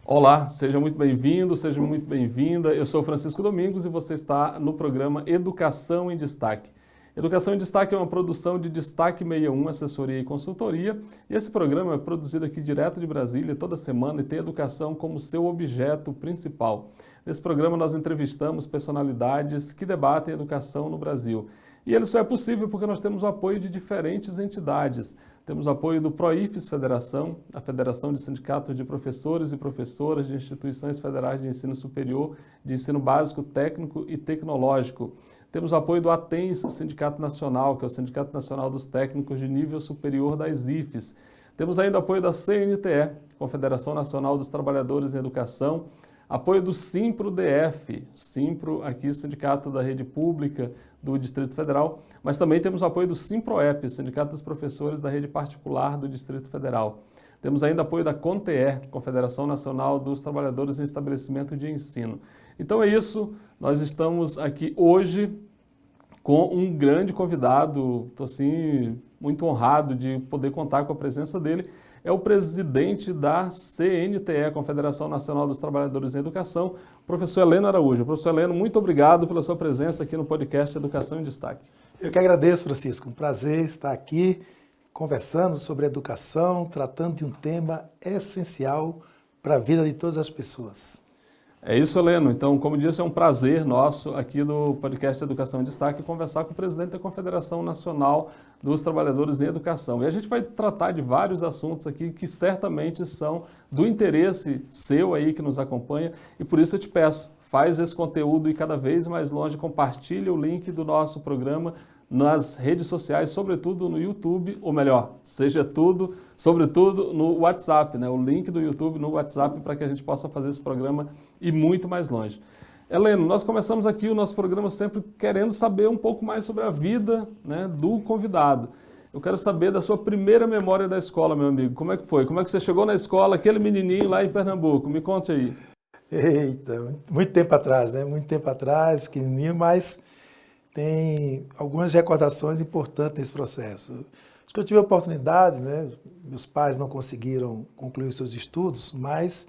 Olá, seja muito bem-vindo, seja muito bem-vinda. Eu sou Francisco Domingos e você está no programa Educação em Destaque. Educação em Destaque é uma produção de Destaque 61, assessoria e consultoria. E esse programa é produzido aqui direto de Brasília toda semana e tem educação como seu objeto principal. Nesse programa nós entrevistamos personalidades que debatem educação no Brasil. E ele só é possível porque nós temos o apoio de diferentes entidades. Temos o apoio do PROIFES Federação, a Federação de Sindicatos de Professores e Professoras de Instituições Federais de Ensino Superior, de Ensino Básico, Técnico e Tecnológico. Temos o apoio do ATENS, Sindicato Nacional, que é o Sindicato Nacional dos Técnicos de Nível Superior das IFES. Temos ainda o apoio da CNTE, Confederação Nacional dos Trabalhadores em Educação, apoio do Simpro-DF, Simpro, aqui o Sindicato da Rede Pública do Distrito Federal, mas também temos o apoio do Simproep, Sindicato dos Professores da Rede Particular do Distrito Federal. Temos ainda apoio da CONTEE, Confederação Nacional dos Trabalhadores em Estabelecimento de Ensino. Então é isso, nós estamos aqui hoje com um grande convidado, estou assim muito honrado de poder contar com a presença dele. É o presidente da CNTE, Confederação Nacional dos Trabalhadores em Educação, professor Heleno Araújo. Professor Heleno, muito obrigado pela sua presença aqui no podcast Educação em Destaque. Eu que agradeço, Francisco. Um prazer estar aqui conversando sobre educação, tratando de um tema essencial para a vida de todas as pessoas. É isso, Heleno. Então, como disse, é um prazer nosso aqui no podcast Educação em Destaque conversar com o presidente da Confederação Nacional dos Trabalhadores em Educação. E a gente vai tratar de vários assuntos aqui que certamente são do interesse seu aí que nos acompanha. E por isso eu te peço, faz esse conteúdo e cada vez mais longe, compartilha o link do nosso programa nas redes sociais, sobretudo no YouTube, ou melhor, seja tudo, sobretudo no WhatsApp, né? O link do YouTube no WhatsApp para que a gente possa fazer esse programa ir muito mais longe. Heleno, nós começamos aqui o nosso programa sempre querendo saber um pouco mais sobre a vida, né, do convidado. Eu quero saber da sua primeira memória da escola, meu amigo. Como é que foi? Como é que você chegou na escola, aquele menininho lá em Pernambuco? Me conte aí. Eita, muito tempo atrás, né? Muito tempo atrás, pequenininho, mas tem algumas recordações importantes nesse processo. Acho que eu tive a oportunidade, né? Meus pais não conseguiram concluir os seus estudos, mas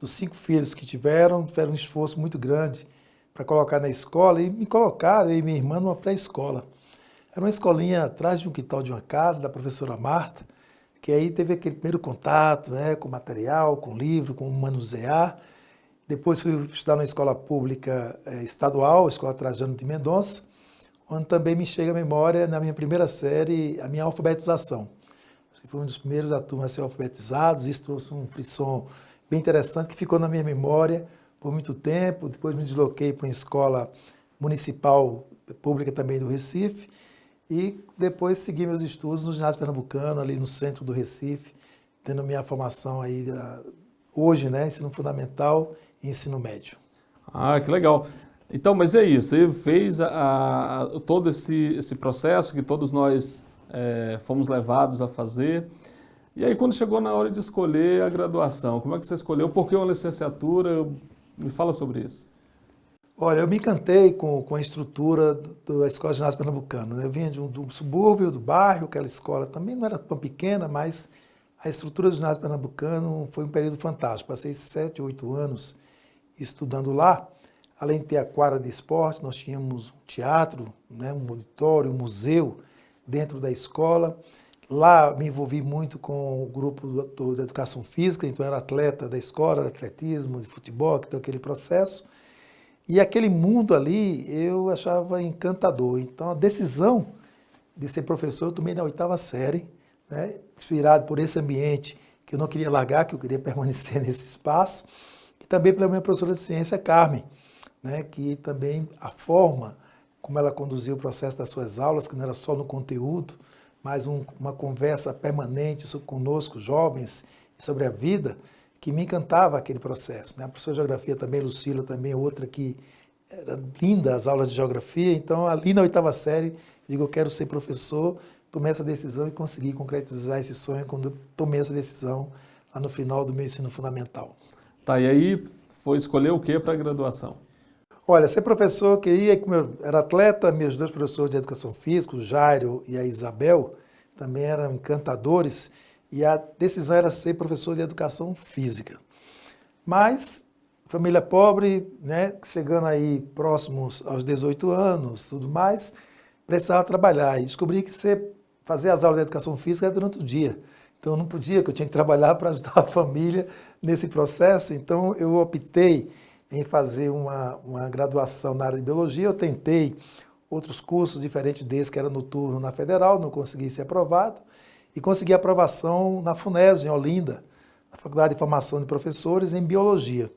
dos 5 filhos que tiveram um esforço muito grande para colocar na escola e me colocaram, eu e minha irmã, numa pré-escola. Era uma escolinha atrás de um quintal de uma casa, da professora Marta, que aí teve aquele primeiro contato, né, com material, com livro, com manusear. Depois fui estudar na escola pública estadual, a Escola Trajano de Mendonça, onde também me chega à memória, na minha primeira série, a minha alfabetização. Fui um dos primeiros da turma a ser alfabetizados, isso trouxe um frisson bem interessante que ficou na minha memória por muito tempo. Depois me desloquei para uma escola municipal pública também do Recife e depois segui meus estudos no ginásio pernambucano, ali no centro do Recife, tendo minha formação aí hoje, né, ensino fundamental e ensino médio. Ah, que legal. Então, mas e aí, você fez todo esse processo que todos nós fomos levados a fazer. E aí, quando chegou na hora de escolher a graduação, como é que você escolheu? Por que uma licenciatura? Me fala sobre isso. Olha, eu me encantei com a estrutura da Escola de Ginásio Pernambucano, né? Eu vinha de um subúrbio, do bairro, aquela escola também não era tão pequena, mas a estrutura do Ginásio Pernambucano foi um período fantástico. Passei 7, 8 anos estudando lá. Além de ter a quadra de esporte, nós tínhamos um teatro, né, um auditório, um museu dentro da escola. Lá me envolvi muito com o grupo da educação física, então eu era atleta da escola, de atletismo, de futebol, então aquele processo. E aquele mundo ali eu achava encantador. Então a decisão de ser professor eu tomei na 8ª série, né, inspirado por esse ambiente que eu não queria largar, que eu queria permanecer nesse espaço, e também pela minha professora de ciência, Carmen, né, que também a forma como ela conduziu o processo das suas aulas, que não era só no conteúdo, mas uma conversa permanente conosco, jovens, sobre a vida, que me encantava aquele processo. Né? A professora de geografia também, Lucila, também outra que era linda as aulas de geografia. Então, ali na 8ª série, digo, eu quero ser professor, tomei essa decisão e consegui concretizar esse sonho quando eu tomei essa decisão lá no final do meu ensino fundamental. Tá, e aí foi escolher o que para a graduação? Olha, ser professor, eu queria, como eu era atleta, meus 2 professores de educação física, o Jairo e a Isabel, também eram encantadores, e a decisão era ser professor de educação física. Mas, família pobre, né, chegando aí próximos aos 18 anos, tudo mais, precisava trabalhar. E descobri que você fazer as aulas de educação física era durante o dia. Então, eu não podia, que eu tinha que trabalhar para ajudar a família nesse processo. Então, eu optei em fazer uma graduação na área de biologia. Eu tentei outros cursos diferentes desse, que era noturno na Federal, não consegui ser aprovado. E consegui aprovação na FUNESO, em Olinda, na Faculdade de Formação de Professores, em Biologia.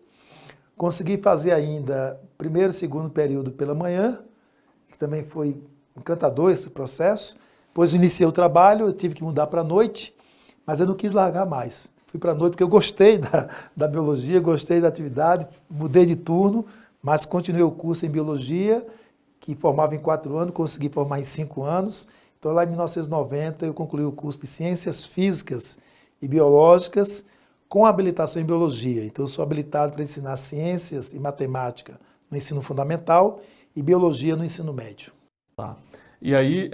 Consegui fazer ainda primeiro e segundo período pela manhã, que também foi encantador esse processo. Depois iniciei o trabalho, eu tive que mudar para a noite, mas eu não quis largar mais. Fui para a noite porque eu gostei da biologia, gostei da atividade, mudei de turno, mas continuei o curso em biologia, que formava em 4 anos, consegui formar em 5 anos. Então, lá em 1990, eu concluí o curso de Ciências Físicas e Biológicas com habilitação em Biologia. Então, eu sou habilitado para ensinar Ciências e Matemática no ensino fundamental e Biologia no ensino médio. Tá. E aí,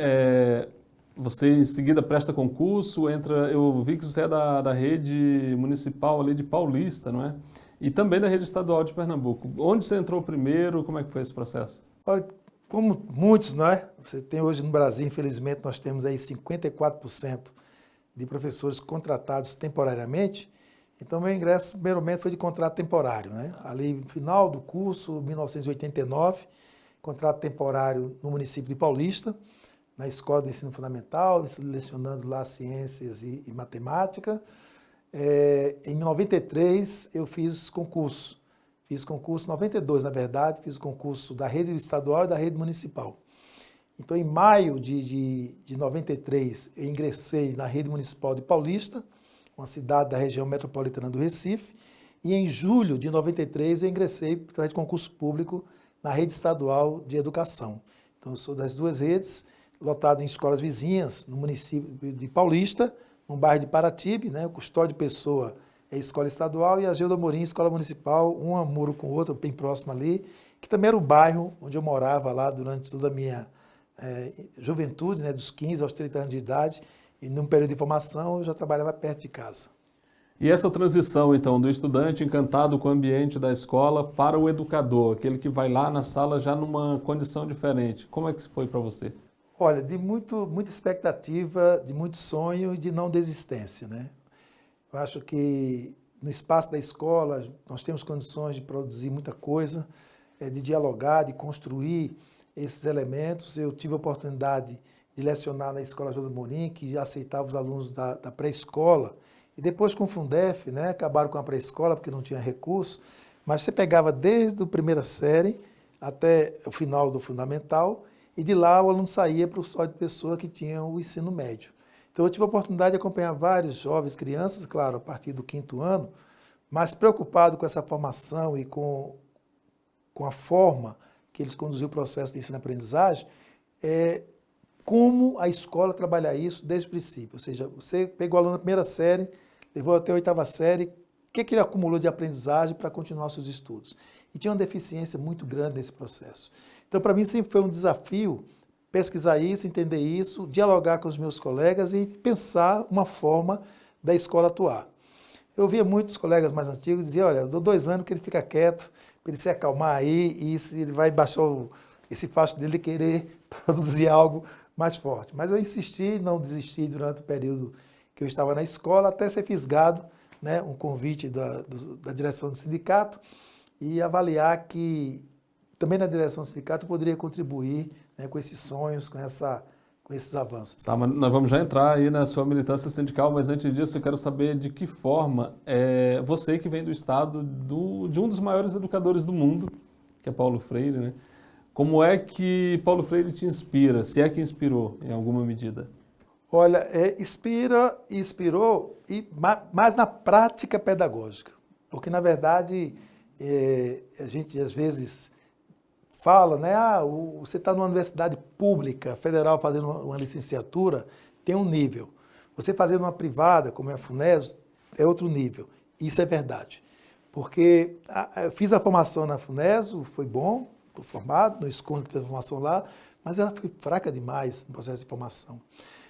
você em seguida presta concurso, eu vi que você é da rede municipal ali de Paulista, não é? E também da rede estadual de Pernambuco. Onde você entrou primeiro? Como é que foi esse processo? Olha, como muitos, não é? Você tem hoje no Brasil, infelizmente, nós temos aí 54% de professores contratados temporariamente. Então, meu ingresso, primeiramente, foi de contrato temporário, né? Ali, no final do curso, 1989, contrato temporário no município de Paulista, na Escola de Ensino Fundamental, lecionando lá Ciências e Matemática. Em 93, eu fiz concurso. Fiz concurso em 92, na verdade, fiz o concurso da rede estadual e da rede municipal. Então, em maio de 93, eu ingressei na rede municipal de Paulista, uma cidade da região metropolitana do Recife, e em julho de 93 eu ingressei por trás de concurso público na rede estadual de educação. Então, eu sou das duas redes, lotado em escolas vizinhas, no município de Paulista, no bairro de Paratibe, né, o Custódio Pessoa é escola estadual, e a Gilda Amorim, escola municipal, uma muro com outra, bem próximo ali, que também era o bairro onde eu morava lá durante toda a minha juventude, né, dos 15 aos 30 anos de idade, e num período de formação eu já trabalhava perto de casa. E essa transição, então, do estudante encantado com o ambiente da escola para o educador, aquele que vai lá na sala já numa condição diferente, como é que foi para você? Olha, de muita expectativa, de muito sonho e de não desistência, né? Eu acho que no espaço da escola nós temos condições de produzir muita coisa, de dialogar, de construir esses elementos. Eu tive a oportunidade de lecionar na Escola Gilda Amorim, que já aceitava os alunos da pré-escola, e depois com o Fundef, né, acabaram com a pré-escola porque não tinha recurso, mas você pegava desde a primeira série até o final do fundamental, e de lá o aluno saía para o só de pessoa que tinha o ensino médio. Então, eu tive a oportunidade de acompanhar vários jovens, crianças, claro, a partir do 5º ano, mas preocupado com essa formação e com a forma que eles conduziam o processo de ensino-aprendizagem, como a escola trabalhar isso desde o princípio. Ou seja, você pegou o aluno na primeira série, levou até a 8ª série, o que ele acumulou de aprendizagem para continuar os seus estudos? E tinha uma deficiência muito grande nesse processo. Então, para mim, sempre foi um desafio pesquisar isso, entender isso, dialogar com os meus colegas e pensar uma forma da escola atuar. Eu via muitos colegas mais antigos dizer, olha, eu dou 2 anos que ele fica quieto, para ele se acalmar aí, e ele vai baixar esse facho dele de querer produzir algo mais forte. Mas eu insisti, não desisti durante o período que eu estava na escola, até ser fisgado, né, um convite da direção do sindicato, e avaliar que também na direção do sindicato eu poderia contribuir, né, com esses sonhos, com esses avanços. Tá, mas nós vamos já entrar aí na sua militância sindical, mas antes disso eu quero saber de que forma você que vem do estado de um dos maiores educadores do mundo, que é Paulo Freire, né? Como é que Paulo Freire te inspira, se é que inspirou em alguma medida? Olha, inspirou, mas na prática pedagógica, porque na verdade a gente às vezes fala, né? Você está numa universidade pública, federal, fazendo uma licenciatura, tem um nível. Você fazendo uma privada, como é a FUNESO, é outro nível. Isso é verdade. Porque eu fiz a formação na FUNESO, foi bom, estou formado, não escondo que teve formação lá, mas ela foi fraca demais no processo de formação.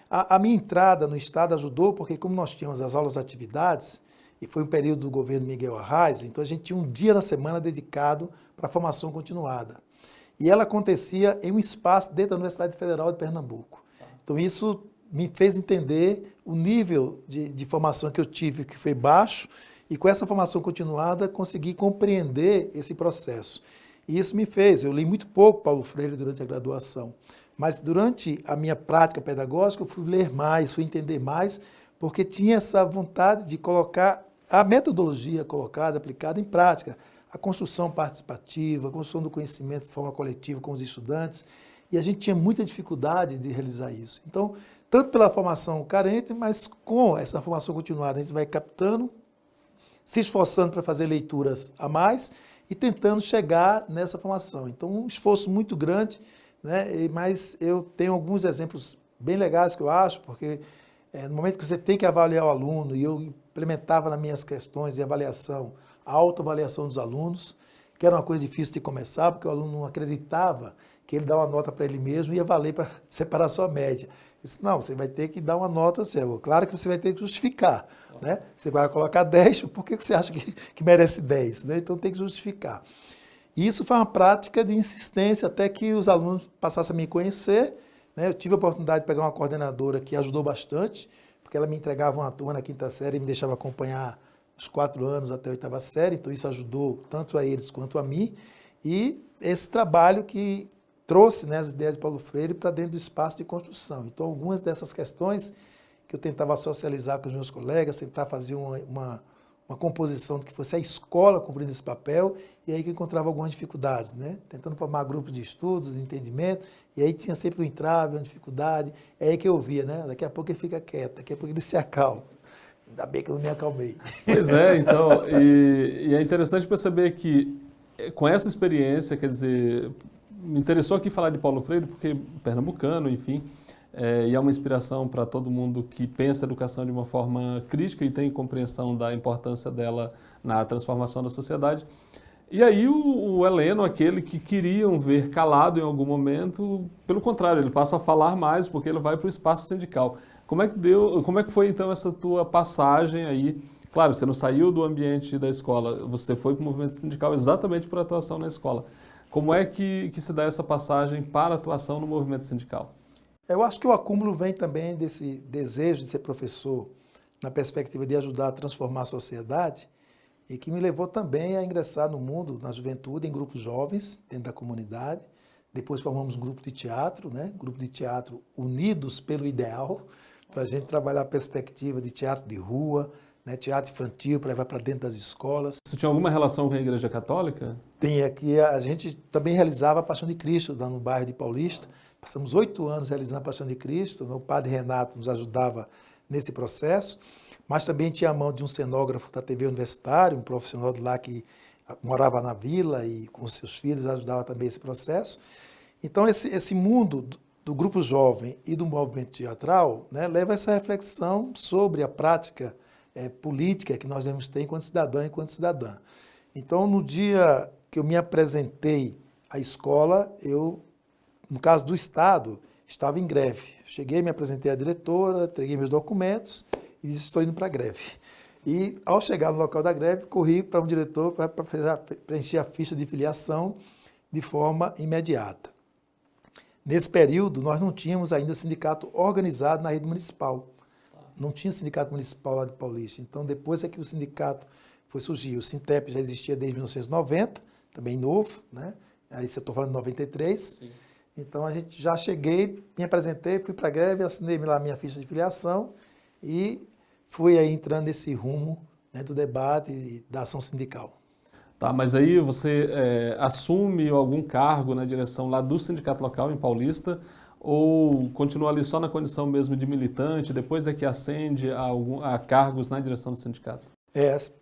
A minha entrada no Estado ajudou, porque como nós tínhamos as aulas atividades, e foi um período do governo Miguel Arraes, então a gente tinha um dia na semana dedicado para a formação continuada. E ela acontecia em um espaço dentro da Universidade Federal de Pernambuco. Então isso me fez entender o nível de formação que eu tive, que foi baixo, e com essa formação continuada consegui compreender esse processo. E isso me fez, eu li muito pouco Paulo Freire durante a graduação, mas durante a minha prática pedagógica eu fui ler mais, fui entender mais, porque tinha essa vontade de colocar a metodologia colocada, aplicada em prática, a construção participativa, a construção do conhecimento de forma coletiva com os estudantes, e a gente tinha muita dificuldade de realizar isso. Então, tanto pela formação carente, mas com essa formação continuada, a gente vai captando, se esforçando para fazer leituras a mais e tentando chegar nessa formação. Então, um esforço muito grande, né? Mas eu tenho alguns exemplos bem legais que eu acho, porque no momento que você tem que avaliar o aluno, e eu implementava nas minhas questões de avaliação, a autoavaliação dos alunos, que era uma coisa difícil de começar, porque o aluno não acreditava que ele dá uma nota para ele mesmo e ia valer para separar a sua média. Eu disse, não, você vai ter que dar uma nota, claro que você vai ter que justificar, né? Você vai colocar 10, por que você acha que merece 10? Né? Então tem que justificar. E isso foi uma prática de insistência até que os alunos passassem a me conhecer, né? Eu tive a oportunidade de pegar uma coordenadora que ajudou bastante, porque ela me entregava uma turma na quinta série e me deixava acompanhar os 4 anos até a oitava série, então isso ajudou tanto a eles quanto a mim. E esse trabalho que trouxe, né, as ideias de Paulo Freire para dentro do espaço de construção. Então, algumas dessas questões que eu tentava socializar com os meus colegas, tentar fazer uma composição de que fosse a escola cumprindo esse papel, e aí que eu encontrava algumas dificuldades, né? Tentando formar grupos de estudos, de entendimento, e aí tinha sempre um entrave, uma dificuldade, é aí que eu via, né? Daqui a pouco ele fica quieto, daqui a pouco ele se acalma. Ainda bem que eu não me acalmei. Pois é, então, e é interessante perceber que com essa experiência, quer dizer, me interessou aqui falar de Paulo Freire, porque pernambucano, enfim, e é uma inspiração para todo mundo que pensa a educação de uma forma crítica e tem compreensão da importância dela na transformação da sociedade. E aí o Heleno, aquele que queriam ver calado em algum momento, pelo contrário, ele passa a falar mais porque ele vai para o espaço sindical. Como é que foi então essa tua passagem aí? Claro, você não saiu do ambiente da escola, você foi para o movimento sindical exatamente por atuação na escola. Como é que se dá essa passagem para a atuação no movimento sindical? Eu acho que o acúmulo vem também desse desejo de ser professor, na perspectiva de ajudar a transformar a sociedade, e que me levou também a ingressar no mundo, na juventude, em grupos jovens, dentro da comunidade. Depois formamos um grupo de teatro, né? Grupo de teatro Unidos pelo Ideal, para a gente trabalhar a perspectiva de teatro de rua, né? Teatro infantil, para levar para dentro das escolas. Isso tinha alguma relação com a Igreja Católica? Tem aqui, a gente também realizava a Paixão de Cristo, lá no bairro de Paulista. Passamos 8 anos realizando a Paixão de Cristo, o padre Renato nos ajudava nesse processo, mas também tinha a mão de um cenógrafo da TV Universitária, um profissional de lá que morava na vila e com seus filhos ajudava também esse processo. Então esse mundo do grupo jovem e do movimento teatral, né, leva a essa reflexão sobre a prática política que nós devemos ter enquanto cidadão e enquanto cidadã. Então, no dia que eu me apresentei à escola, no caso do Estado, estava em greve. Cheguei, me apresentei à diretora, entreguei meus documentos e disse, estou indo para a greve. E, ao chegar no local da greve, corri para um diretor para preencher a ficha de filiação de forma imediata. Nesse período, nós não tínhamos ainda sindicato organizado na rede municipal. Não tinha sindicato municipal lá de Paulista. Então, depois é que o sindicato foi surgir. O Sintep já existia desde 1990, também novo, né? Aí você estou falando de 93. Sim. Então, a gente já cheguei, me apresentei, fui para a greve, assinei lá a minha ficha de filiação e fui aí entrando nesse rumo, né, do debate e da ação sindical. Tá, mas aí você assume algum cargo na direção lá do sindicato local em Paulista ou continua ali só na condição mesmo de militante, depois é que ascende a cargos na direção do sindicato?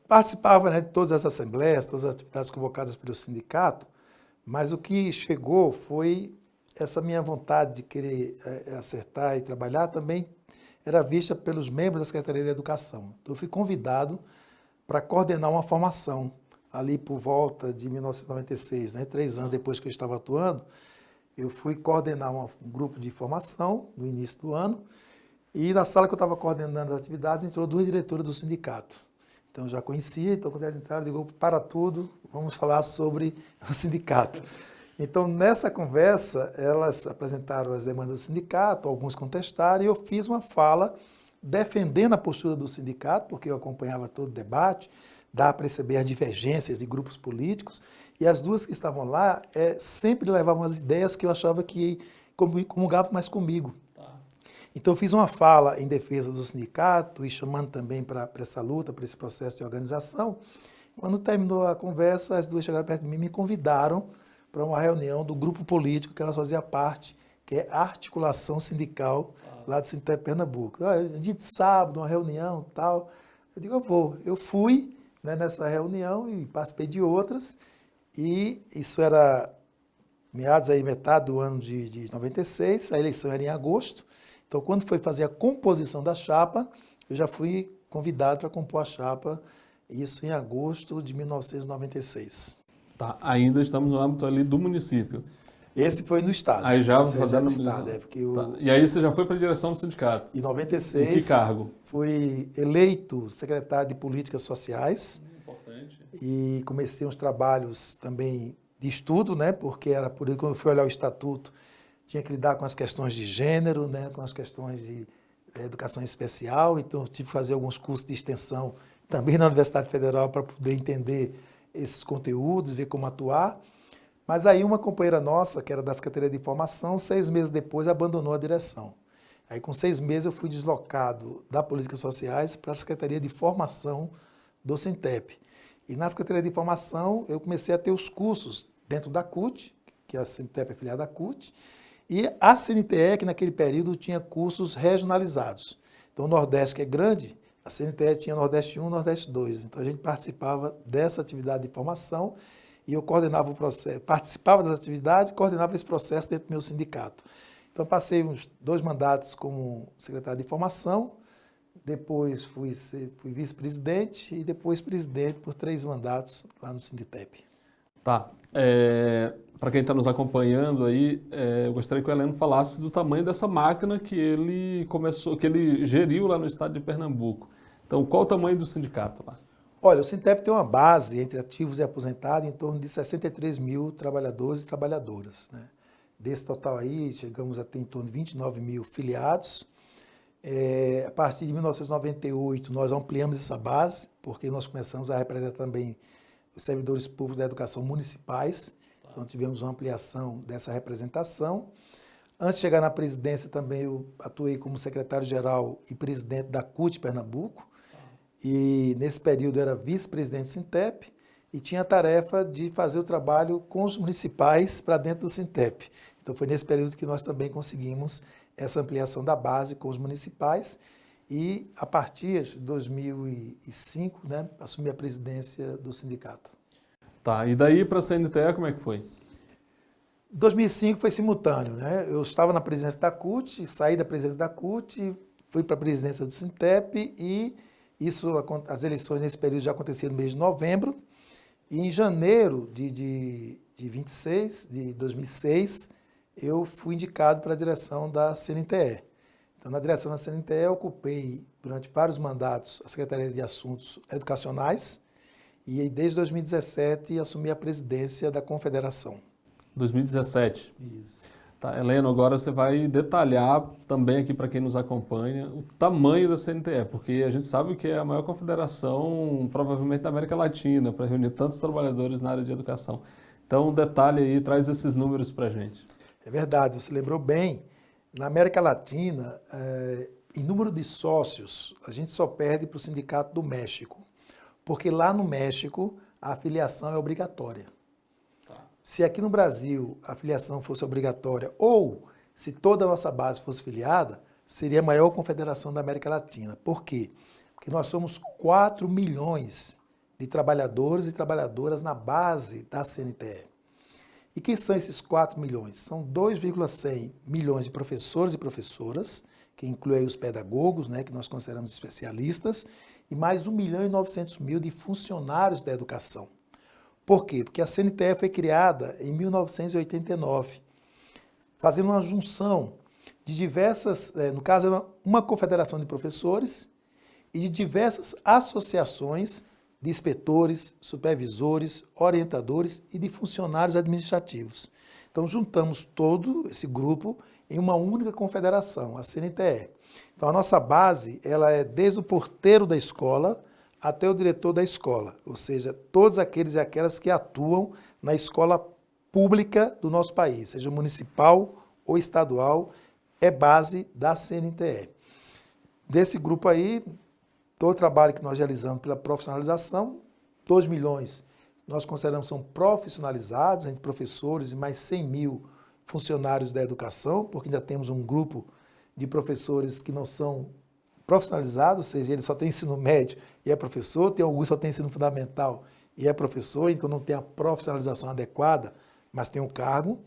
Participava, né, de todas as assembleias, todas as atividades convocadas pelo sindicato, mas o que chegou foi essa minha vontade de querer acertar e trabalhar também era vista pelos membros da Secretaria de Educação. Então, eu fui convidado para coordenar uma formação ali por volta de 1996, né, 3 anos depois que eu estava atuando. Eu fui coordenar um grupo de formação no início do ano e na sala que eu estava coordenando as atividades entrou 2 diretoras do sindicato. Então, já conhecia, então quando eles entraram, eu digo, para tudo, vamos falar sobre o sindicato. Então, nessa conversa, elas apresentaram as demandas do sindicato, alguns contestaram, e eu fiz uma fala defendendo a postura do sindicato, porque eu acompanhava todo o debate, dá para perceber as divergências de grupos políticos, e as duas que estavam lá sempre levavam as ideias que eu achava que comungavam mais comigo. Então, eu fiz uma fala em defesa do sindicato e chamando também para essa luta, para esse processo de organização. Quando terminou a conversa, as duas chegaram perto de mim e me convidaram para uma reunião do grupo político que elas faziam parte, que é a Articulação Sindical lá do Sintep Pernambuco. Dia de sábado, uma reunião e tal. Eu digo, eu vou. Eu fui, né, nessa reunião e participei de outras. E isso era meados aí, metade do ano de 96, a eleição era em agosto. Então, quando foi fazer a composição da chapa, eu já fui convidado para compor a chapa, isso em agosto de 1996. Tá, ainda estamos no âmbito ali do município. Esse foi no Estado. Aí já Esse fazendo no Estado, porque tá. E aí você já foi para a direção do sindicato? Em 96, em que cargo? Fui eleito secretário de Políticas Sociais. Importante. E comecei uns trabalhos também de estudo, né? Porque era por isso, quando eu fui olhar o estatuto, tinha que lidar com as questões de gênero, né? Com as questões de educação especial. Então, eu tive que fazer alguns cursos de extensão também na Universidade Federal para poder entender esses conteúdos, ver como atuar. Mas aí uma companheira nossa, que era da Secretaria de Informação, 6 meses depois abandonou a direção. Aí com 6 meses eu fui deslocado da Políticas Sociais para a Secretaria de Formação do Sintep. E na Secretaria de Informação eu comecei a ter os cursos dentro da CUT, que a Sintep é filiada à CUT, e a CNTE, que naquele período tinha cursos regionalizados. Então o Nordeste, que é grande, a CNTE tinha Nordeste 1 e Nordeste 2. Então a gente participava dessa atividade de formação e eu coordenava o processo, participava das atividades e coordenava esse processo dentro do meu sindicato. Então passei uns 2 mandatos como secretário de formação, depois fui vice-presidente e depois presidente por 3 mandatos lá no Sinditep. Tá. Para quem está nos acompanhando aí, eu gostaria que o Heleno falasse do tamanho dessa máquina que ele geriu lá no estado de Pernambuco. Então, qual o tamanho do sindicato lá? Olha, o Sintep tem uma base entre ativos e aposentados em torno de 63 mil trabalhadores e trabalhadoras, né? Desse total aí, chegamos a ter em torno de 29 mil filiados. A partir de 1998, nós ampliamos essa base, porque nós começamos a representar também os servidores públicos da educação municipais. Então, tivemos uma ampliação dessa representação. Antes de chegar na presidência, também eu atuei como secretário-geral e presidente da CUT Pernambuco. E, nesse período, eu era vice-presidente do Sintep e tinha a tarefa de fazer o trabalho com os municipais para dentro do Sintep. Então, foi nesse período que nós também conseguimos essa ampliação da base com os municipais. E, a partir de 2005, né, assumi a presidência do sindicato. Tá, e daí para a CNTE, como é que foi? 2005 foi simultâneo, né? Eu estava na presidência da CUT, saí da presidência da CUT, fui para a presidência do Sintep e as eleições nesse período já aconteceram no mês de novembro. E em janeiro de 2006, eu fui indicado para a direção da CNTE. Então, na direção da CNTE, eu ocupei durante vários mandatos a Secretaria de Assuntos Educacionais e desde 2017 assumi a presidência da Confederação. 2017. Isso. Tá, Heleno, agora você vai detalhar também aqui para quem nos acompanha o tamanho da CNTE, porque a gente sabe que é a maior confederação provavelmente da América Latina para reunir tantos trabalhadores na área de educação. Então, detalhe aí, traz esses números para a gente. É verdade, você lembrou bem. Na América Latina, em número de sócios, a gente só perde para o Sindicato do México, porque lá no México a afiliação é obrigatória. Se aqui no Brasil a filiação fosse obrigatória ou se toda a nossa base fosse filiada, seria a maior confederação da América Latina. Por quê? Porque nós somos 4 milhões de trabalhadores e trabalhadoras na base da CNTE. E quem são esses 4 milhões? São 2,100 milhões de professores e professoras, que inclui aí os pedagogos, né, que nós consideramos especialistas, e mais 1.900.000 de funcionários da educação. Por quê? Porque a CNTE foi criada em 1989, fazendo uma junção de diversas, no caso era uma confederação de professores e de diversas associações de inspetores, supervisores, orientadores e de funcionários administrativos. Então, juntamos todo esse grupo em uma única confederação, a CNTE. Então, a nossa base ela é desde o porteiro da escola até o diretor da escola, ou seja, todos aqueles e aquelas que atuam na escola pública do nosso país, seja municipal ou estadual, é base da CNTE. Desse grupo aí, todo o trabalho que nós realizamos pela profissionalização, 2 milhões, nós consideramos são profissionalizados, entre professores e mais 100 mil funcionários da educação, porque ainda temos um grupo de professores que não são profissionalizados, ou seja, ele só tem ensino médio e é professor, tem alguns que só tem ensino fundamental e é professor, então não tem a profissionalização adequada, mas tem um cargo.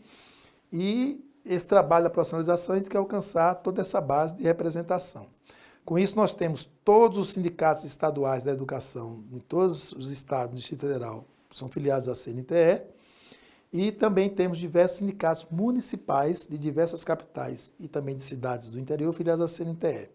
E esse trabalho da profissionalização a gente quer alcançar toda essa base de representação. Com isso, nós temos todos os sindicatos estaduais da educação, em todos os estados do Distrito Federal, são filiados à CNTE, e também temos diversos sindicatos municipais de diversas capitais e também de cidades do interior filiados à CNTE.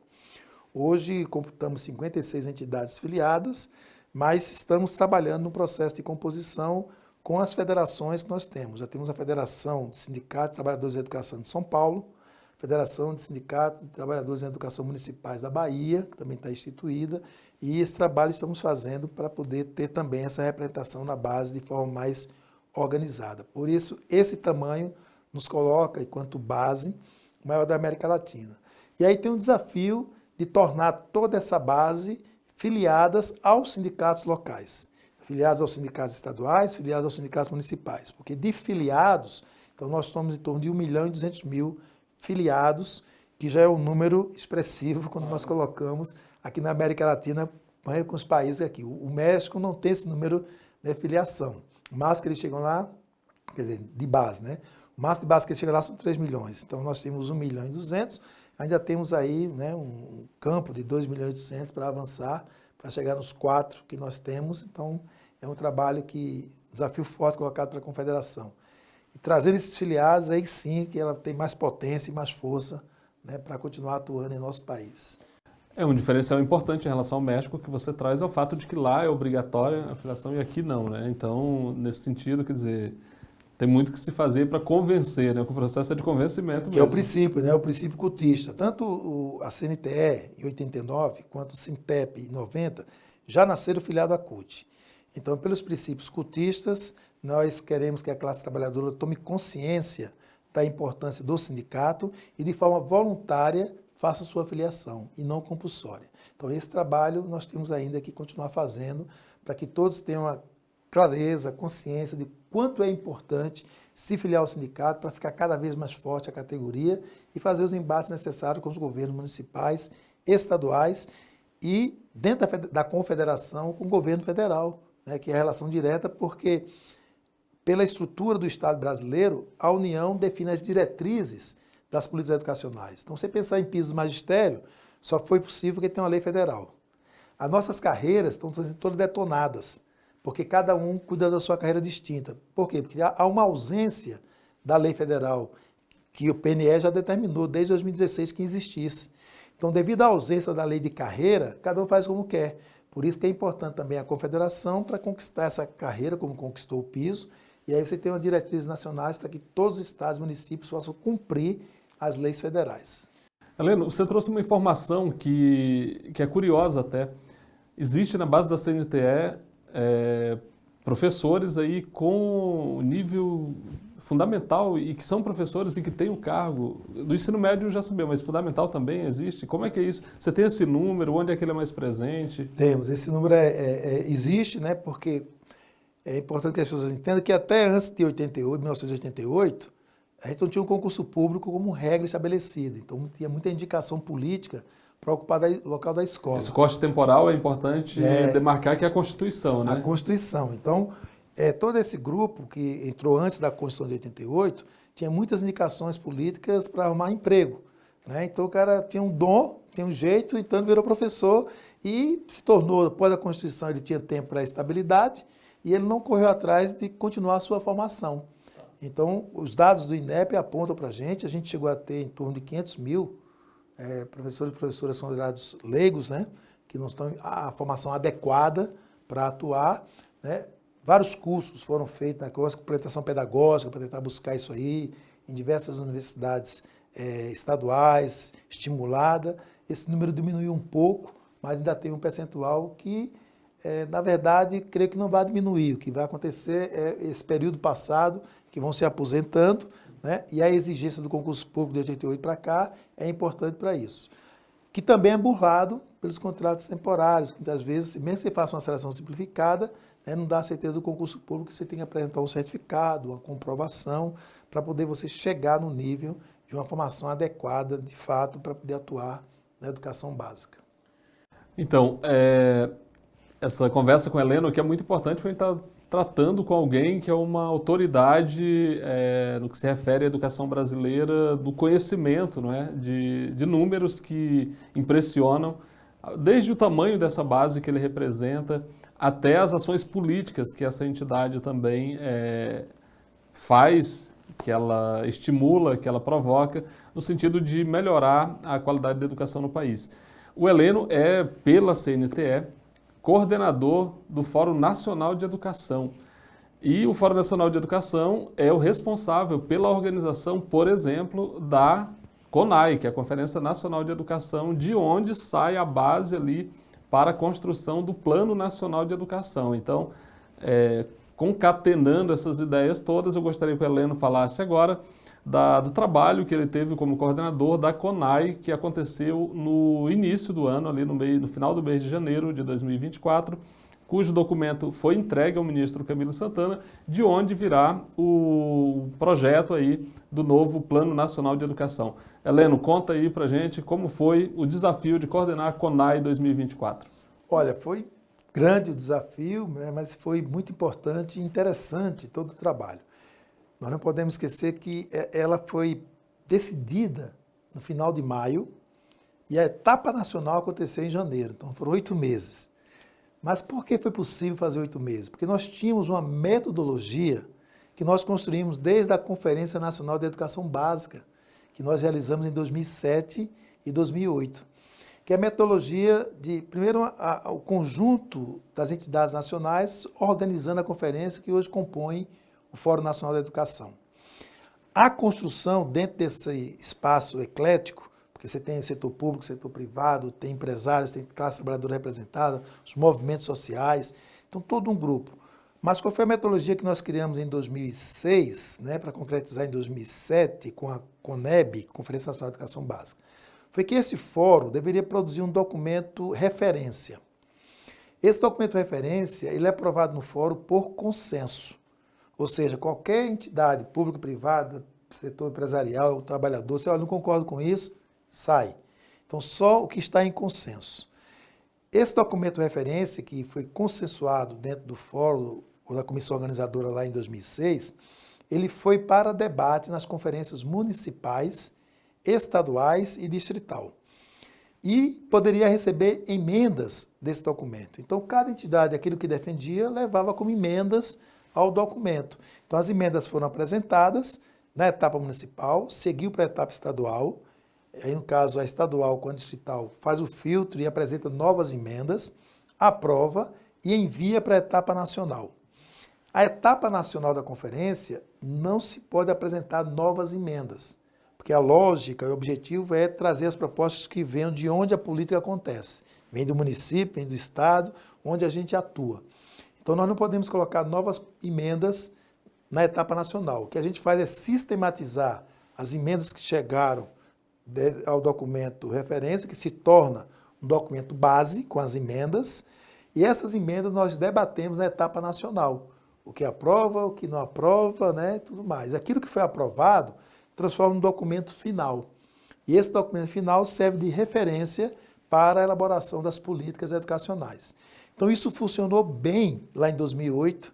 Hoje, computamos 56 entidades filiadas, mas estamos trabalhando no processo de composição com as federações que nós temos. Já temos a Federação de Sindicatos de Trabalhadores da Educação de São Paulo, Federação de Sindicatos de Trabalhadores em Educação Municipais da Bahia, que também está instituída, e esse trabalho estamos fazendo para poder ter também essa representação na base de forma mais organizada. Por isso, esse tamanho nos coloca, enquanto base, maior da América Latina. E aí tem um desafio de tornar toda essa base filiadas aos sindicatos locais, filiados aos sindicatos estaduais, filiados aos sindicatos municipais, porque de filiados, então nós estamos em torno de 1.200.000 filiados, que já é um número expressivo quando nós colocamos aqui na América Latina com os países aqui. O México não tem esse número de filiação. O máximo que eles chegam lá, quer dizer, de base, né? O máximo de base que eles chegam lá são 3 milhões. Então nós temos 1.200.000, ainda temos aí, né, um campo de 2.800.000 para avançar, para chegar nos 4 que nós temos. Então é um trabalho desafio forte colocado para a Confederação. E trazer esses filiados, aí sim que ela tem mais potência e mais força, né, para continuar atuando em nosso país. É um diferencial importante em relação ao México que você traz é o fato de que lá é obrigatória a filiação e aqui não, né? Então, nesse sentido, quer dizer, tem muito que se fazer para convencer, né? O processo é de convencimento mesmo. Que é o princípio, né? O princípio cutista. Tanto a CNTE, em 89, quanto o Sintep, em 90, já nasceram filiados à CUT. Então, pelos princípios cutistas, nós queremos que a classe trabalhadora tome consciência da importância do sindicato e, de forma voluntária, faça sua filiação e não compulsória. Então, esse trabalho nós temos ainda que continuar fazendo para que todos tenham a clareza, consciência de quanto é importante se filiar ao sindicato para ficar cada vez mais forte a categoria e fazer os embates necessários com os governos municipais, estaduais e, dentro da confederação, com o governo federal, né, que é a relação direta, porque, pela estrutura do Estado brasileiro, a União define as diretrizes das políticas educacionais. Então, você pensar em piso do magistério, só foi possível porque tem uma lei federal. As nossas carreiras estão todas detonadas, porque cada um cuida da sua carreira distinta. Por quê? Porque há uma ausência da lei federal, que o PNE já determinou desde 2016 que existisse. Então, devido à ausência da lei de carreira, cada um faz como quer. Por isso que é importante também a confederação para conquistar essa carreira, como conquistou o piso, e aí você tem uma diretrizes nacionais para que todos os estados e municípios possam cumprir as leis federais. Heleno, você trouxe uma informação que é curiosa até. Existe na base da CNTE professores aí com nível fundamental e que são professores e que têm o cargo. Do ensino médio já sabia, mas fundamental também existe. Como é que é isso? Você tem esse número? Onde é que ele é mais presente? Temos. Esse número existe, né? Porque é importante que as pessoas entendam que até antes de 1988, a gente não tinha um concurso público como regra estabelecida. Então, tinha muita indicação política para ocupar o local da escola. Esse corte temporal é importante demarcar que é a Constituição, né? A Constituição. Então, todo esse grupo que entrou antes da Constituição de 88 tinha muitas indicações políticas para arrumar emprego, né? Então, o cara tinha um dom, tinha um jeito, então ele virou professor e se tornou, após a Constituição, ele tinha tempo para a estabilidade e ele não correu atrás de continuar a sua formação. Então, os dados do INEP apontam para a gente chegou a ter em torno de 500 mil professores e professoras considerados leigos, né, que não estão a formação adequada para atuar, né? Vários cursos foram feitos na orientação pedagógica para tentar buscar isso aí, em diversas universidades estaduais, estimulada. Esse número diminuiu um pouco, mas ainda tem um percentual que, na verdade, creio que não vai diminuir. O que vai acontecer é esse período passado, que vão se aposentando, né? E a exigência do concurso público de 88 para cá é importante para isso. Que também é burlado pelos contratos temporários, que muitas vezes, mesmo que você faça uma seleção simplificada, né, não dá a certeza do concurso público, você tem que apresentar um certificado, uma comprovação, para poder você chegar no nível de uma formação adequada, de fato, para poder atuar na educação básica. Então, essa conversa com o Heleno, que é muito importante, porque a gente está tratando com alguém que é uma autoridade no que se refere à educação brasileira, do conhecimento, não é? de números que impressionam, desde o tamanho dessa base que ele representa, até as ações políticas que essa entidade também faz, que ela estimula, que ela provoca, no sentido de melhorar a qualidade da educação no país. O Heleno é, pela CNTE, coordenador do Fórum Nacional de Educação. E o Fórum Nacional de Educação é o responsável pela organização, por exemplo, da CONAI, que é a Conferência Nacional de Educação, de onde sai a base ali para a construção do Plano Nacional de Educação. Então, concatenando essas ideias todas, eu gostaria que o Heleno falasse agora do trabalho que ele teve como coordenador da CONAI, que aconteceu no início do ano, ali no final do mês de janeiro de 2024, cujo documento foi entregue ao ministro Camilo Santana, de onde virá o projeto aí do novo Plano Nacional de Educação. Heleno, conta aí pra gente como foi o desafio de coordenar a CONAI 2024. Olha, foi grande o desafio, né, mas foi muito importante e interessante todo o trabalho. Nós não podemos esquecer que ela foi decidida no final de maio e a etapa nacional aconteceu em janeiro, então foram 8 meses. Mas por que foi possível fazer 8 meses? Porque nós tínhamos uma metodologia que nós construímos desde a Conferência Nacional de Educação Básica, que nós realizamos em 2007 e 2008, que é a metodologia de, primeiro, o conjunto das entidades nacionais organizando a conferência que hoje compõe o Fórum Nacional da Educação. A construção dentro desse espaço eclético, porque você tem o setor público, o setor privado, tem empresários, tem classe trabalhadora representada, os movimentos sociais, então todo um grupo. Mas qual foi a metodologia que nós criamos em 2006, né, para concretizar em 2007, com a CONEB, Conferência Nacional de Educação Básica? Foi que esse fórum deveria produzir um documento referência. Esse documento referência, ele é aprovado no fórum por consenso. Ou seja, qualquer entidade pública, privada, setor empresarial, trabalhador, se olha, não concordo com isso, sai. Então, só o que está em consenso. Esse documento referência, que foi consensuado dentro do fórum ou da comissão organizadora lá em 2006, ele foi para debate nas conferências municipais, estaduais e distrital. E poderia receber emendas desse documento. Então, cada entidade, aquilo que defendia, levava como emendas ao documento. Então, as emendas foram apresentadas na etapa municipal, seguiu para a etapa estadual. Aí, no caso, a estadual com a distrital faz o filtro e apresenta novas emendas, aprova e envia para a etapa nacional. A etapa nacional da conferência não se pode apresentar novas emendas, porque a lógica e o objetivo é trazer as propostas que venham de onde a política acontece. Vem do município, vem do estado, onde a gente atua. Então, nós não podemos colocar novas emendas na etapa nacional. O que a gente faz é sistematizar as emendas que chegaram ao documento referência, que se torna um documento base com as emendas, e essas emendas nós debatemos na etapa nacional. O que aprova, o que não aprova, né, tudo mais. Aquilo que foi aprovado transforma num documento final. E esse documento final serve de referência para a elaboração das políticas educacionais. Então, isso funcionou bem lá em 2008,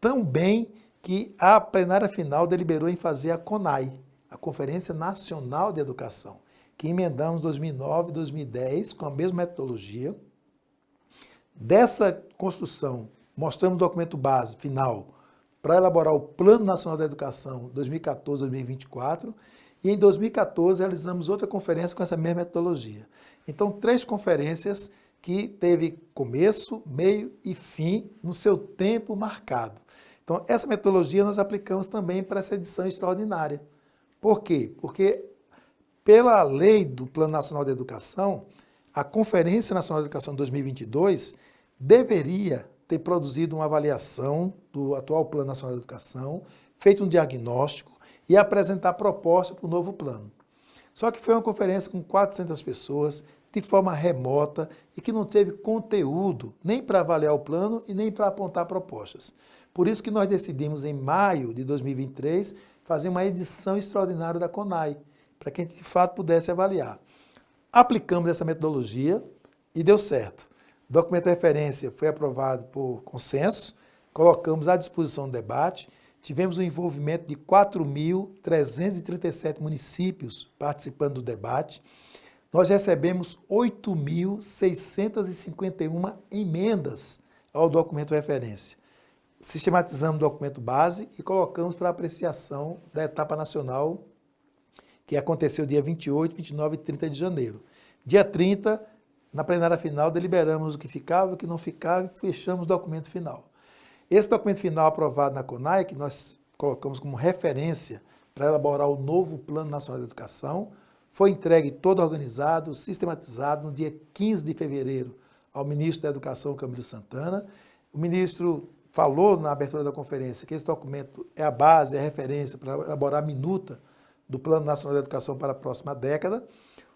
tão bem que a plenária final deliberou em fazer a CONAI, a Conferência Nacional de Educação, que emendamos 2009 e 2010 com a mesma metodologia. Dessa construção, mostramos o documento base final para elaborar o Plano Nacional da Educação 2014-2024 e em 2014 realizamos outra conferência com essa mesma metodologia. Então, 3 conferências que teve começo, meio e fim no seu tempo marcado. Então, essa metodologia nós aplicamos também para essa edição extraordinária. Por quê? Porque, pela lei do Plano Nacional de Educação, a Conferência Nacional de Educação 2022 deveria ter produzido uma avaliação do atual Plano Nacional de Educação, feito um diagnóstico e apresentar proposta para o novo plano. Só que foi uma conferência com 400 pessoas, de forma remota, e que não teve conteúdo nem para avaliar o plano e nem para apontar propostas. Por isso que nós decidimos, em maio de 2023, fazer uma edição extraordinária da CONAI, para que a gente, de fato, pudesse avaliar. Aplicamos essa metodologia e deu certo. O documento de referência foi aprovado por consenso, colocamos à disposição do debate, tivemos o envolvimento de 4.337 municípios participando do debate, nós recebemos 8.651 emendas ao documento de referência. Sistematizamos o documento base e colocamos para apreciação da etapa nacional, que aconteceu dia 28, 29 e 30 de janeiro. Dia 30, na plenária final, deliberamos o que ficava, o que não ficava e fechamos o documento final. Esse documento final aprovado na CONAI, que nós colocamos como referência para elaborar o novo Plano Nacional de Educação, foi entregue todo organizado, sistematizado, no dia 15 de fevereiro, ao ministro da Educação, Camilo Santana. O ministro falou na abertura da conferência que esse documento é a base, é a referência para elaborar a minuta do Plano Nacional de Educação para a próxima década.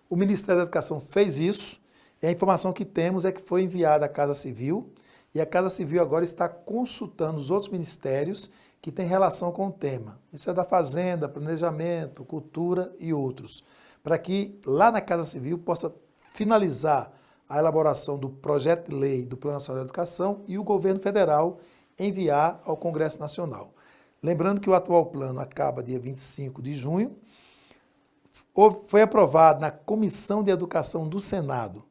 O Ministério da Educação fez isso, e a informação que temos é que foi enviada à Casa Civil, e a Casa Civil agora está consultando os outros ministérios que têm relação com o tema. Ministério da Fazenda, Planejamento, Cultura e outros, para que lá na Casa Civil possa finalizar a elaboração do projeto de lei do Plano Nacional de Educação e o governo federal enviar ao Congresso Nacional. Lembrando que o atual plano acaba dia 25 de junho, foi aprovado na Comissão de Educação do Senado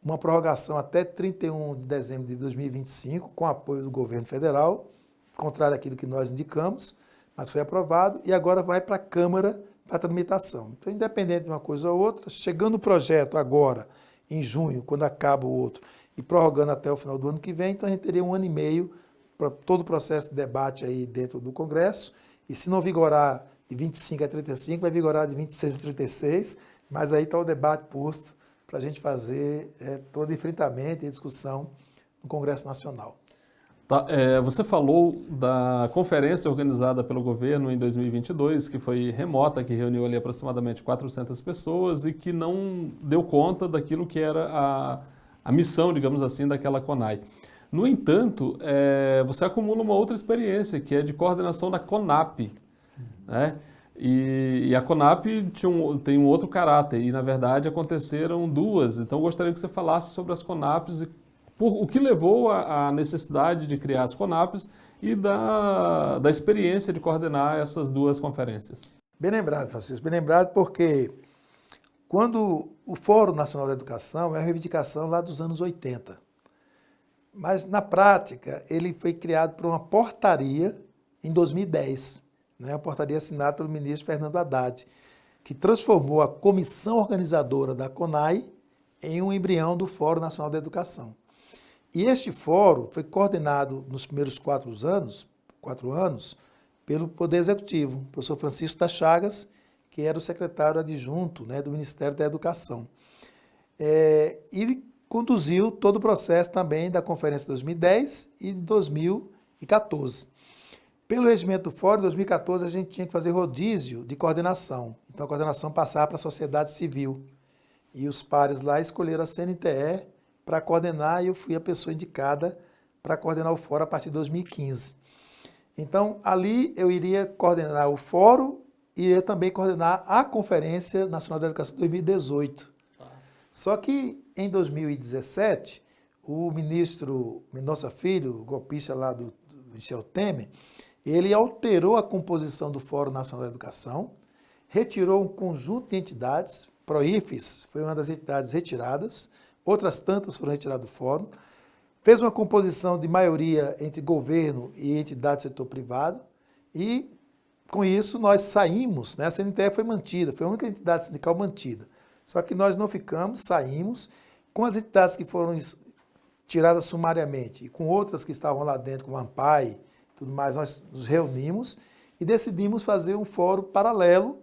uma prorrogação até 31 de dezembro de 2025, com apoio do governo federal, contrário àquilo que nós indicamos, mas foi aprovado e agora vai para a Câmara para tramitação. Então, independente de uma coisa ou outra, chegando o projeto agora, em junho, quando acaba o outro, e prorrogando até o final do ano que vem, então a gente teria 1 ano e meio para todo o processo de debate aí dentro do Congresso, e se não vigorar de 25 a 35, vai vigorar de 26 a 36, mas aí está o debate posto para a gente fazer todo enfrentamento e discussão no Congresso Nacional. Tá, você falou da conferência organizada pelo governo em 2022, que foi remota, que reuniu ali aproximadamente 400 pessoas e que não deu conta daquilo que era a missão, digamos assim, daquela CONAI. No entanto, você acumula uma outra experiência, que é de coordenação da CONAP, né? E a CONAP tem um outro caráter, e na verdade aconteceram duas. Então eu gostaria que você falasse sobre as CONAPs e o que levou à necessidade de criar as CONAPs e da experiência de coordenar essas duas conferências. Bem lembrado, Francisco, bem lembrado, porque quando o Fórum Nacional da Educação é uma reivindicação lá dos anos 80, mas na prática ele foi criado por uma portaria em 2010, né, uma portaria assinada pelo ministro Fernando Haddad, que transformou a comissão organizadora da CONAI em um embrião do Fórum Nacional da Educação. E este fórum foi coordenado nos primeiros 4 anos, pelo Poder Executivo, o professor Francisco das Chagas, que era o secretário adjunto, né, do Ministério da Educação. E conduziu todo o processo também da Conferência de 2010 e de 2014. Pelo regimento do fórum, em 2014, a gente tinha que fazer rodízio de coordenação. Então, a coordenação passava para a sociedade civil. E os pares lá escolheram a CNTE para coordenar, e eu fui a pessoa indicada para coordenar o fórum a partir de 2015. Então, ali eu iria coordenar o fórum e iria também coordenar a Conferência Nacional da Educação 2018. Só que, em 2017, o ministro Mendonça Filho, o golpista lá do Michel Temer, ele alterou a composição do Fórum Nacional da Educação, retirou um conjunto de entidades, PROIFES foi uma das entidades retiradas, outras tantas foram retiradas do fórum, fez uma composição de maioria entre governo e entidade do setor privado, e com isso nós saímos, né? A CNTE foi mantida, foi a única entidade sindical mantida, só que nós não ficamos, saímos, com as entidades que foram tiradas sumariamente, e com outras que estavam lá dentro, como a ANPAE, tudo mais, nós nos reunimos e decidimos fazer um fórum paralelo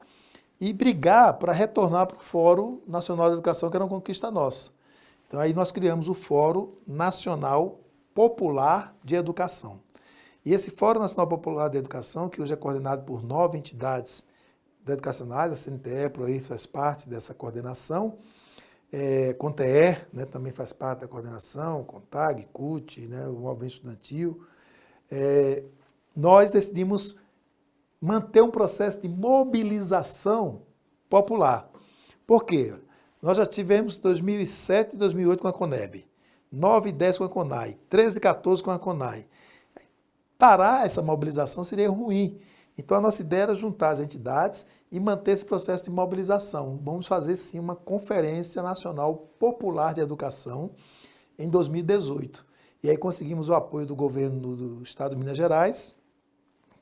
e brigar para retornar para o Fórum Nacional de Educação, que era uma conquista nossa. Então aí nós criamos o Fórum Nacional Popular de Educação. E esse Fórum Nacional Popular de Educação, que hoje é coordenado por 9 entidades educacionais, a CNTE, a PROI faz parte dessa coordenação, CONTER, né, também faz parte da coordenação, CONTAG, CUT, né, o Movimento Estudantil. Nós decidimos manter um processo de mobilização popular. Por quê? Nós já tivemos 2007 e 2008 com a CONEB, 9 e 10 com a CONAI, 13 e 14 com a CONAI. Parar essa mobilização seria ruim. Então, a nossa ideia era juntar as entidades e manter esse processo de mobilização. Vamos fazer, sim, uma Conferência Nacional Popular de Educação em 2018. E aí conseguimos o apoio do governo do Estado de Minas Gerais,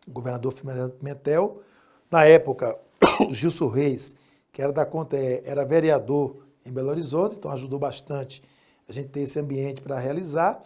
o governador Fernando Pimentel. Na época, o Gilson Reis, que era da CONTE, era vereador em Belo Horizonte, então ajudou bastante a gente ter esse ambiente para realizar.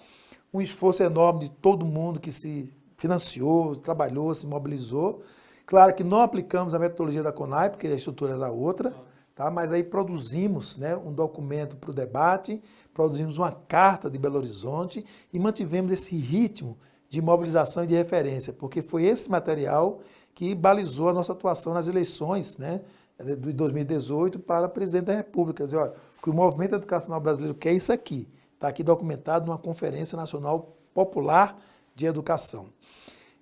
Um esforço enorme de todo mundo que se financiou, trabalhou, se mobilizou. Claro que não aplicamos a metodologia da CONAI, porque a estrutura era outra, tá? Mas aí produzimos, né, um documento para o debate, produzimos uma carta de Belo Horizonte e mantivemos esse ritmo de mobilização e de referência, porque foi esse material que balizou a nossa atuação nas eleições, né, de 2018 para presidente da República. Dizer, olha, que o movimento educacional brasileiro quer isso aqui. Está aqui documentado numa Conferência Nacional Popular de Educação.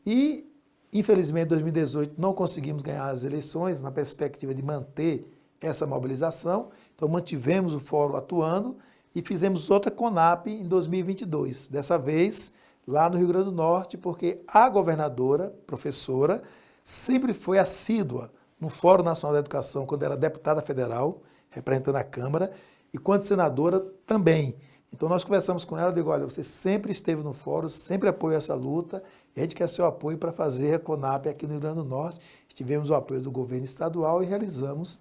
E, infelizmente, em 2018 não conseguimos ganhar as eleições na perspectiva de manter essa mobilização. Então, mantivemos o fórum atuando e fizemos outra CONAP em 2022. Dessa vez, lá no Rio Grande do Norte, porque a governadora, professora, sempre foi assídua no Fórum Nacional da Educação, quando era deputada federal, representando a Câmara, e quando senadora também. Então, nós conversamos com ela, digo, olha, você sempre esteve no fórum, sempre apoia essa luta, e a gente quer seu apoio para fazer a CONAP aqui no Rio Grande do Norte. Tivemos o apoio do governo estadual e realizamos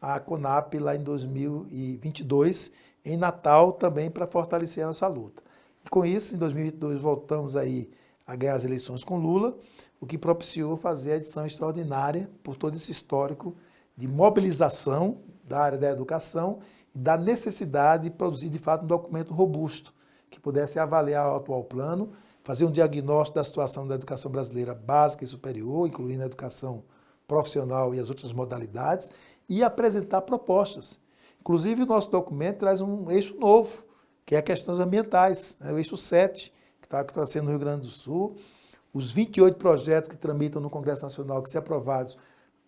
a CONAP lá em 2022, em Natal, também para fortalecer a nossa luta. E com isso, em 2022, voltamos aí a ganhar as eleições com Lula, o que propiciou fazer a edição extraordinária por todo esse histórico de mobilização da área da educação e da necessidade de produzir, de fato, um documento robusto que pudesse avaliar o atual plano, fazer um diagnóstico da situação da educação brasileira básica e superior, incluindo a educação profissional e as outras modalidades, e apresentar propostas. Inclusive, o nosso documento traz um eixo novo, que é a questões ambientais, né? O eixo 7, que está sendo no Rio Grande do Sul, os 28 projetos que tramitam no Congresso Nacional, que, se aprovados,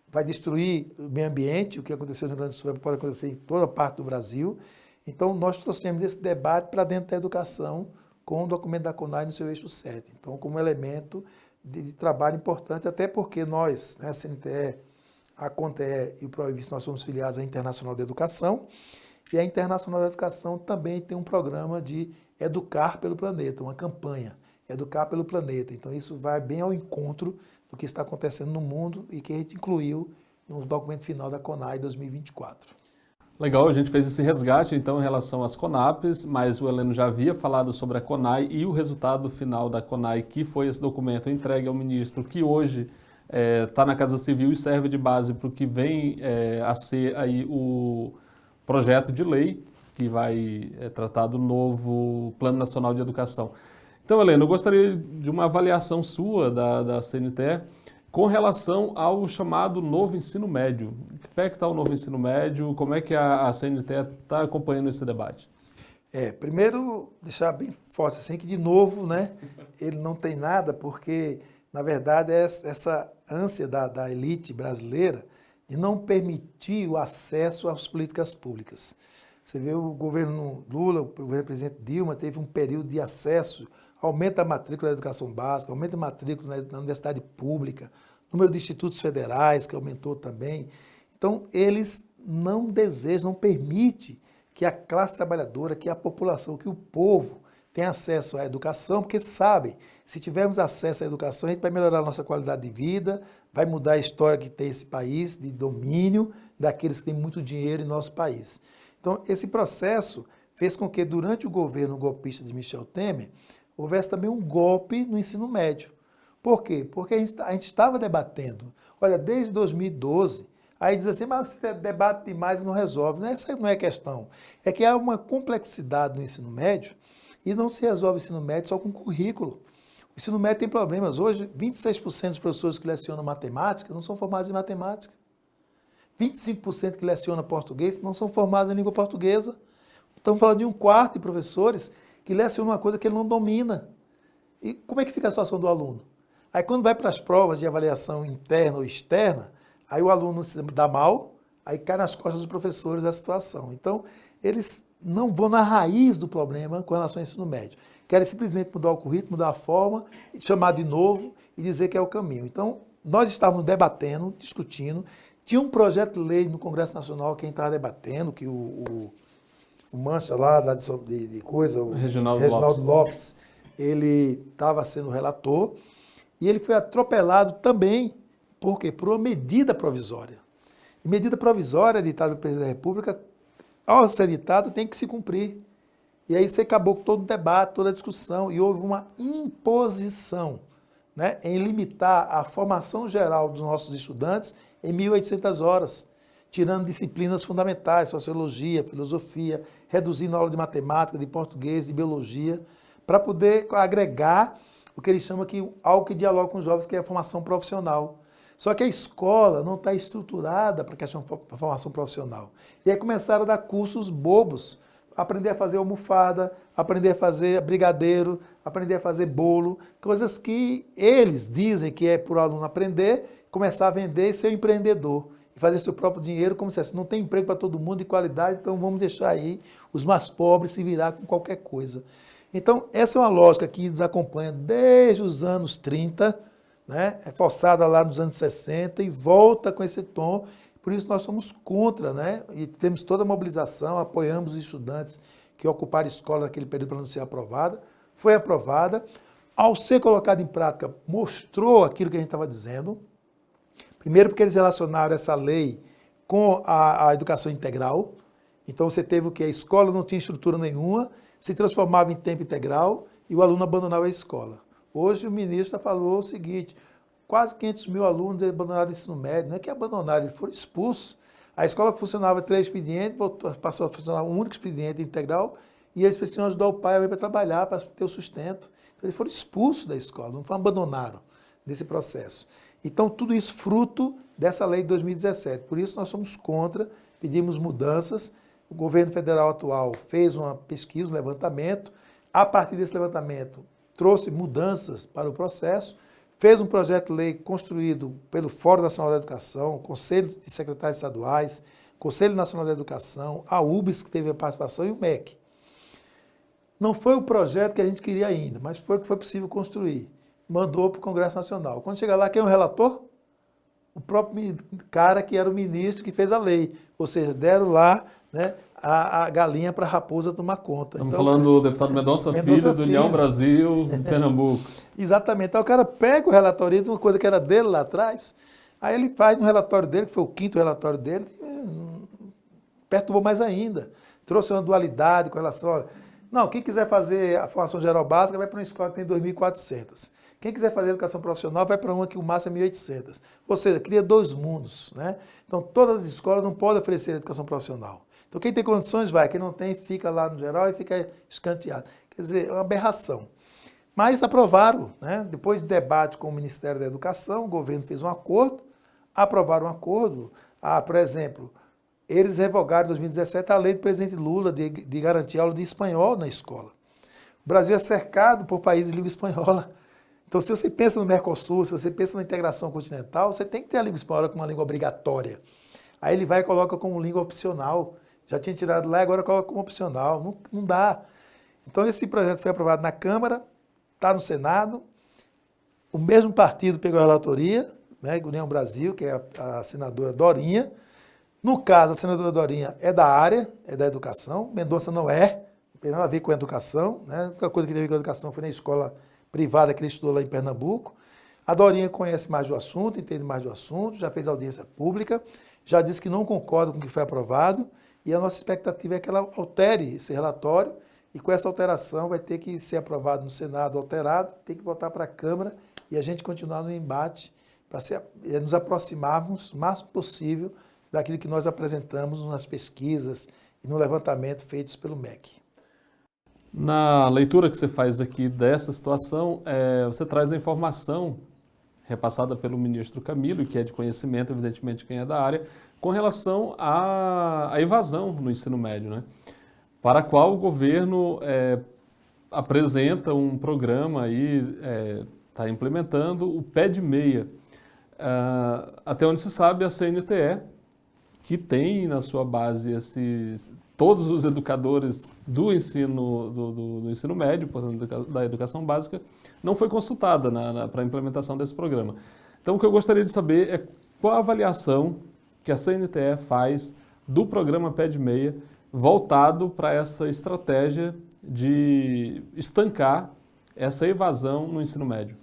vai destruir o meio ambiente. O que aconteceu no Rio Grande do Sul pode acontecer em toda parte do Brasil. Então, nós trouxemos esse debate para dentro da educação com o documento da CONAI no seu eixo 7. Então, como elemento de trabalho importante, até porque nós, né, a CNTE, a CONTE e o PROIVIS, nós somos filiados à Internacional da Educação, e a Internacional da Educação também tem um programa de Educar pelo Planeta, uma campanha, Educar pelo Planeta. Então, isso vai bem ao encontro do que está acontecendo no mundo e que a gente incluiu no documento final da CONAI 2024. Legal, a gente fez esse resgate, então, em relação às CONAPs, mas o Heleno já havia falado sobre a CONAI e o resultado final da CONAI, que foi esse documento entregue ao ministro, que hoje está na Casa Civil e serve de base para o que vem a ser aí o projeto de lei que vai tratar do novo Plano Nacional de Educação. Então, Heleno, eu gostaria de uma avaliação sua da CNTE com relação ao chamado novo ensino médio. Que pé que está o novo ensino médio? Como é que a CNTE está acompanhando esse debate? Primeiro, deixar bem forte assim, que de novo, né, ele não tem nada, porque, na verdade, é essa ânsia da elite brasileira de não permitir o acesso às políticas públicas. Você vê o governo Lula, o governo do presidente Dilma, teve um período de acesso, aumenta a matrícula da educação básica, aumenta a matrícula na universidade pública, número de institutos federais, que aumentou também. Então, eles não desejam, não permitem que a classe trabalhadora, que a população, que o povo tenha acesso à educação, porque sabem, se tivermos acesso à educação, a gente vai melhorar a nossa qualidade de vida, vai mudar a história que tem esse país, de domínio daqueles que têm muito dinheiro em nosso país. Então, esse processo fez com que, durante o governo golpista de Michel Temer, houvesse também um golpe no ensino médio. Por quê? Porque a gente estava debatendo. Olha, desde 2012, aí diz assim, mas você debate demais e não resolve. Essa não é a questão. É que há uma complexidade no ensino médio e não se resolve o ensino médio só com currículo. O ensino médio tem problemas. Hoje, 26% dos professores que lecionam matemática não são formados em matemática. 25% que lecionam português não são formados em língua portuguesa. Estamos falando de um quarto de professores que lecionam uma coisa que ele não domina. E como é que fica a situação do aluno? Aí quando vai para as provas de avaliação interna ou externa, aí o aluno se dá mal, aí cai nas costas dos professores a situação. Então, eles não vão na raiz do problema com relação ao ensino médio. Querem simplesmente mudar o currículo, mudar a forma, chamar de novo e dizer que é o caminho. Então, nós estávamos debatendo, discutindo, tinha um projeto de lei no Congresso Nacional, quem estava debatendo, que o Mancha lá de coisa, o Reginaldo Lopes, ele estava sendo relator, e ele foi atropelado também, por quê? Por uma medida provisória. E medida provisória editada pelo presidente da República, ao ser editada, tem que se cumprir. E aí você acabou com todo o debate, toda a discussão, e houve uma imposição, né, em limitar a formação geral dos nossos estudantes em 1.800 horas, tirando disciplinas fundamentais, sociologia, filosofia, reduzindo a aula de matemática, de português, de biologia, para poder agregar o que eles chamam aqui algo que dialoga com os jovens, que é a formação profissional. Só que a escola não está estruturada para a questão da formação profissional. E aí começaram a dar cursos bobos, aprender a fazer almofada, aprender a fazer brigadeiro, aprender a fazer bolo, coisas que eles dizem que é para o aluno aprender, começar a vender e ser um empreendedor, e fazer seu próprio dinheiro, como se assim, não tem emprego para todo mundo de qualidade, então vamos deixar aí os mais pobres se virar com qualquer coisa. Então, essa é uma lógica que nos acompanha desde os anos 30, né? É forçada lá nos anos 60 e volta com esse tom. Por isso nós somos contra, né? E temos toda a mobilização, apoiamos os estudantes que ocuparam a escola naquele período para não ser aprovada. Foi aprovada. Ao ser colocada em prática, mostrou aquilo que a gente estava dizendo. Primeiro porque eles relacionaram essa lei com a educação integral. Então você teve o que? A escola não tinha estrutura nenhuma, se transformava em tempo integral e o aluno abandonava a escola. Hoje o ministro falou o seguinte, quase 500 mil alunos abandonaram o ensino médio, não é que abandonaram, eles foram expulsos. A escola funcionava 3 expedientes, passou a funcionar um único expediente integral e eles precisam ajudar o pai para trabalhar, para ter o sustento. Então eles foram expulsos da escola, não foram abandonados nesse processo. Então tudo isso fruto dessa lei de 2017. Por isso nós somos contra, pedimos mudanças. O governo federal atual fez uma pesquisa, um levantamento. A partir desse levantamento, trouxe mudanças para o processo, fez um projeto de lei construído pelo Fórum Nacional da Educação, Conselho de Secretários Estaduais, Conselho Nacional da Educação, a UBS, que teve a participação, e o MEC. Não foi o projeto que a gente queria ainda, mas foi o que foi possível construir. Mandou para o Congresso Nacional. Quando chega lá, quem é o relator? O próprio cara que era o ministro que fez a lei. Ou seja, deram lá, né, a galinha para a raposa tomar conta. Estamos falando do deputado Mendonça Filho, do União Brasil, em Pernambuco. Exatamente. Então o cara pega o relatório de uma coisa que era dele lá atrás, aí ele faz no relatório dele, que foi o 5º relatório dele, perturbou mais ainda. Trouxe uma dualidade com relação a... Não, quem quiser fazer a formação geral básica vai para uma escola que tem 2.400. Quem quiser fazer educação profissional vai para uma que o máximo é 1.800. Ou seja, cria 2 mundos, né? Então todas as escolas não podem oferecer educação profissional. Então quem tem condições vai, quem não tem fica lá no geral e fica escanteado. Quer dizer, é uma aberração. Mas aprovaram, né? Depois de debate com o Ministério da Educação, o governo fez um acordo, aprovaram um acordo. Por exemplo, eles revogaram em 2017 a lei do presidente Lula de garantir aula de espanhol na escola. O Brasil é cercado por países de língua espanhola. Então, se você pensa no Mercosul, se você pensa na integração continental, você tem que ter a língua espanhola como uma língua obrigatória. Aí ele vai e coloca como língua opcional. Já tinha tirado lá, agora coloca como opcional. Não dá. Então, esse projeto foi aprovado na Câmara, está no Senado. O mesmo partido pegou a relatoria, né, União Brasil, que é a senadora Dorinha. No caso, a senadora Dorinha é da área, é da educação. Mendonça não é, não tem nada a ver com a educação. Né? A única coisa que teve a ver com a educação foi na escola privada que ele estudou lá em Pernambuco. A Dorinha conhece mais do assunto, entende mais do assunto, já fez audiência pública, já disse que não concorda com o que foi aprovado e a nossa expectativa é que ela altere esse relatório, e com essa alteração vai ter que ser aprovado no Senado alterado, tem que voltar para a Câmara e a gente continuar no embate para nos aproximarmos o máximo possível daquilo que nós apresentamos nas pesquisas e no levantamento feitos pelo MEC. Na leitura que você faz aqui dessa situação, você traz a informação repassada pelo ministro Camilo, que é de conhecimento, evidentemente, quem é da área, com relação à evasão no ensino médio, né? Para a qual o governo apresenta um programa aí, está implementando o pé de meia. Até onde se sabe, a CNTE, que tem na sua base todos os educadores do ensino, do ensino médio, portanto, da educação básica, não foi consultada para a implementação desse programa. Então, o que eu gostaria de saber é qual a avaliação que a CNTE faz do programa Pé de Meia voltado para essa estratégia de estancar essa evasão no ensino médio.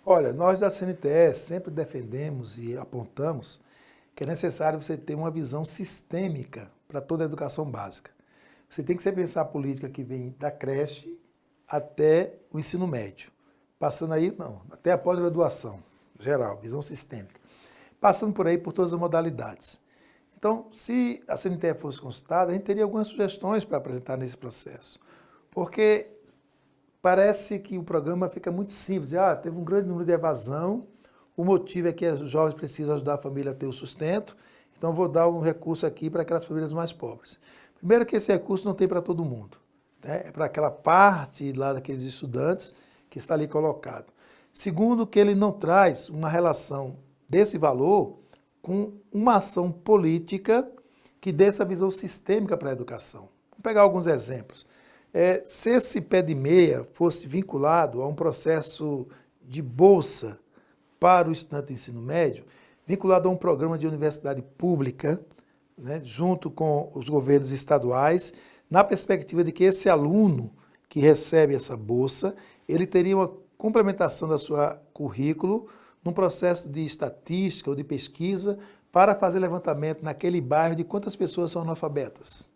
Olha, nós da CNTE sempre defendemos e apontamos que é necessário você ter uma visão sistêmica para toda a educação básica. Você tem que sempre pensar a política que vem da creche até o ensino médio. Passando aí, não, até a pós-graduação, geral, visão sistêmica. Passando por aí por todas as modalidades. Então, se a CNTE fosse consultada, a gente teria algumas sugestões para apresentar nesse processo. Porque parece que o programa fica muito simples. Teve um grande número de evasão, o motivo é que os jovens precisam ajudar a família a ter o sustento, então vou dar um recurso aqui para aquelas famílias mais pobres. Primeiro que esse recurso não tem para todo mundo, né? É para aquela parte lá daqueles estudantes que está ali colocado. Segundo, que ele não traz uma relação desse valor com uma ação política que dê essa visão sistêmica para a educação. Vamos pegar alguns exemplos. Se esse pé de meia fosse vinculado a um processo de bolsa para o estudante do ensino médio, vinculado a um programa de universidade pública, né, junto com os governos estaduais, na perspectiva de que esse aluno que recebe essa bolsa, ele teria uma complementação da sua currículo num processo de estatística ou de pesquisa para fazer levantamento naquele bairro de quantas pessoas são analfabetas.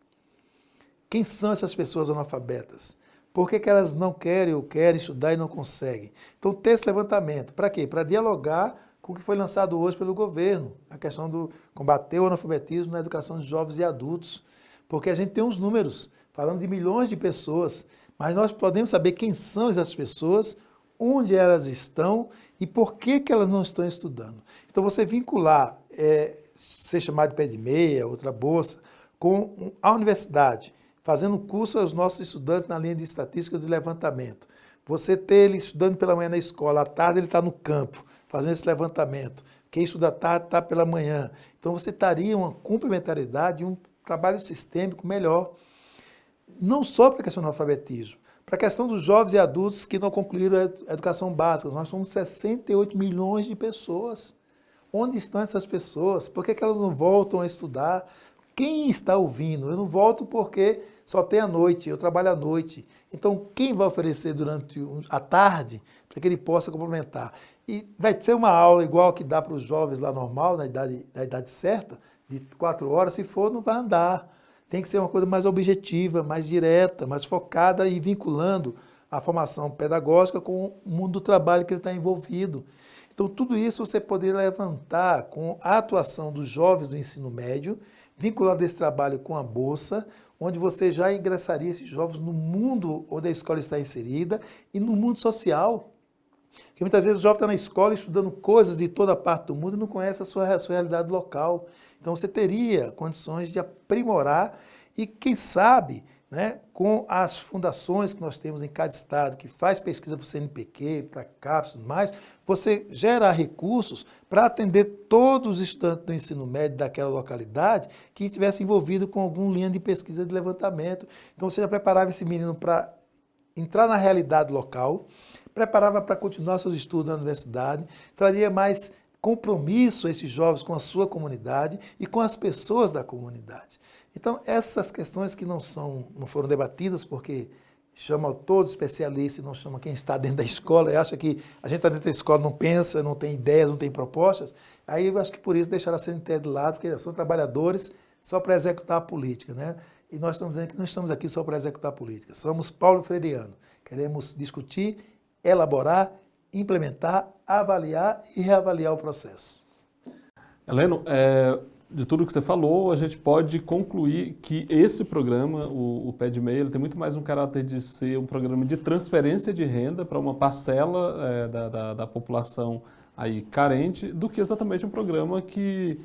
Quem são essas pessoas analfabetas? Por que elas não querem ou querem estudar e não conseguem? Então, ter esse levantamento. Para quê? Para dialogar com o que foi lançado hoje pelo governo, a questão do combater o analfabetismo na educação de jovens e adultos. Porque a gente tem uns números falando de milhões de pessoas, mas nós podemos saber quem são essas pessoas, onde elas estão e por que elas não estão estudando. Então, você vincular, ser chamado de pé de meia, outra bolsa, com a universidade, fazendo curso aos nossos estudantes na linha de estatística de levantamento. Você ter ele estudando pela manhã na escola, à tarde ele está no campo, fazendo esse levantamento. Quem estuda à tarde está pela manhã. Então você teria uma complementariedade e um trabalho sistêmico melhor. Não só para a questão do analfabetismo, para a questão dos jovens e adultos que não concluíram a educação básica. Nós somos 68 milhões de pessoas. Onde estão essas pessoas? Por que elas não voltam a estudar? Quem está ouvindo? Eu não volto porque só tem a noite, eu trabalho à noite. Então, quem vai oferecer durante a tarde para que ele possa complementar? E vai ser uma aula igual que dá para os jovens lá normal, na idade certa, de 4 horas, se for, não vai andar. Tem que ser uma coisa mais objetiva, mais direta, mais focada e vinculando a formação pedagógica com o mundo do trabalho que ele está envolvido. Então, tudo isso você poderia levantar com a atuação dos jovens do ensino médio, vinculado esse trabalho com a bolsa, onde você já ingressaria esses jovens no mundo onde a escola está inserida e no mundo social. Porque muitas vezes o jovem está na escola estudando coisas de toda parte do mundo e não conhece a sua realidade local. Então você teria condições de aprimorar e, quem sabe, né, com as fundações que nós temos em cada estado, que faz pesquisa para o CNPq, para a CAPES e tudo mais, você gera recursos para atender todos os estudantes do ensino médio daquela localidade que estivessem envolvidos com alguma linha de pesquisa de levantamento. Então você já preparava esse menino para entrar na realidade local, preparava para continuar seus estudos na universidade, traria mais compromisso a esses jovens com a sua comunidade e com as pessoas da comunidade. Então, essas questões que não foram debatidas, porque chamam todos especialistas e não chamam quem está dentro da escola, e acha que a gente está dentro da escola, não pensa, não tem ideias, não tem propostas, aí eu acho que por isso deixaram a CNTE de lado, porque são trabalhadores só para executar a política, né? E nós estamos dizendo que não estamos aqui só para executar a política. Somos Paulo Freireano. Queremos discutir, elaborar, implementar, avaliar e reavaliar o processo. Heleno, de tudo que você falou, a gente pode concluir que esse programa, o Pé de Meia, ele tem muito mais um caráter de ser um programa de transferência de renda para uma parcela da população aí carente, do que exatamente um programa que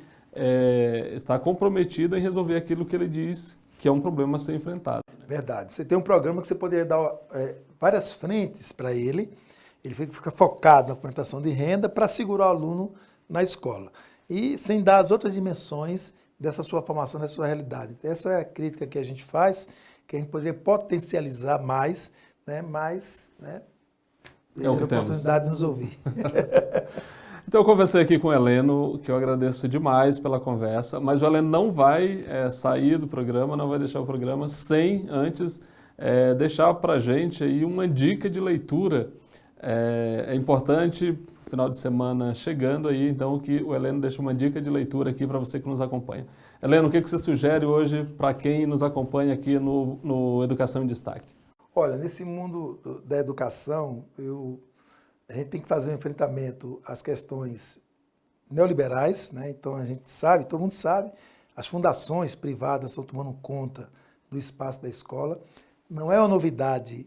está comprometido em resolver aquilo que ele diz que é um problema a ser enfrentado. Verdade. Você tem um programa que você poderia dar várias frentes para ele fica focado na complementação de renda para segurar o aluno na escola. E sem dar as outras dimensões dessa sua formação, dessa sua realidade. Essa é a crítica que a gente faz, que a gente poderia potencializar mais, né, mas ter a oportunidade de nos ouvir. Então eu conversei aqui com o Heleno, que eu agradeço demais pela conversa, mas o Heleno não vai sair do programa, não vai deixar o programa sem antes deixar para a gente aí uma dica de leitura. É importante, final de semana chegando aí, então que o Heleno deixe uma dica de leitura aqui para você que nos acompanha. Heleno, o que você sugere hoje para quem nos acompanha aqui no Educação em Destaque? Olha, nesse mundo da educação, a gente tem que fazer um enfrentamento às questões neoliberais, né? Então a gente sabe, todo mundo sabe, as fundações privadas estão tomando conta do espaço da escola. Não é uma novidade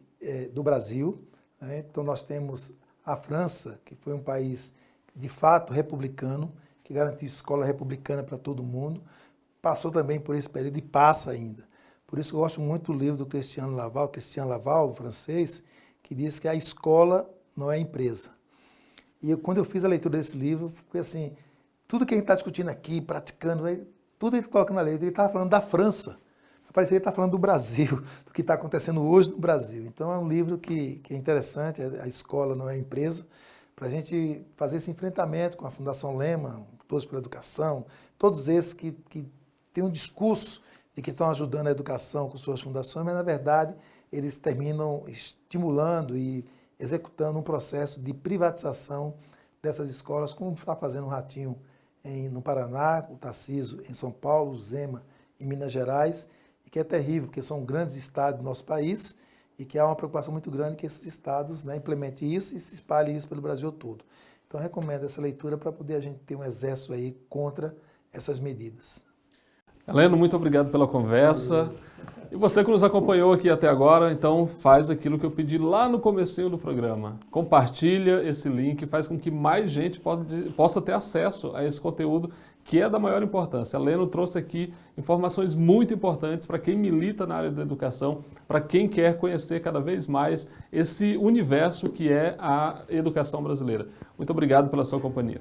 do Brasil, né? Então nós temos a França, que foi um país de fato republicano, que garantiu escola republicana para todo mundo, passou também por esse período e passa ainda. Por isso eu gosto muito do livro do Christian Laval, o francês, que diz que a escola não é empresa. E quando eu fiz a leitura desse livro, foi assim, tudo que a gente está discutindo aqui, praticando, tudo ele coloca na lei. Ele estava falando da França. Parecia que ele está falando do Brasil, do que está acontecendo hoje no Brasil. Então é um livro que é interessante, a escola não é empresa, para a gente fazer esse enfrentamento com a Fundação Lehman, Todos pela Educação, todos esses que têm um discurso de que estão ajudando a educação com suas fundações, mas na verdade eles terminam estimulando e executando um processo de privatização dessas escolas, como está fazendo o Ratinho no Paraná, o Tarcísio em São Paulo, o Zema em Minas Gerais, e que é terrível, porque são grandes estados do nosso país e que há uma preocupação muito grande que esses estados implementem isso e se espalhem isso pelo Brasil todo. Então eu recomendo essa leitura para poder a gente ter um exército aí contra essas medidas. Heleno, muito obrigado pela conversa. E você que nos acompanhou aqui até agora, então faz aquilo que eu pedi lá no comecinho do programa. Compartilha esse link, faz com que mais gente possa ter acesso a esse conteúdo que é da maior importância. Heleno trouxe aqui informações muito importantes para quem milita na área da educação, para quem quer conhecer cada vez mais esse universo que é a educação brasileira. Muito obrigado pela sua companhia.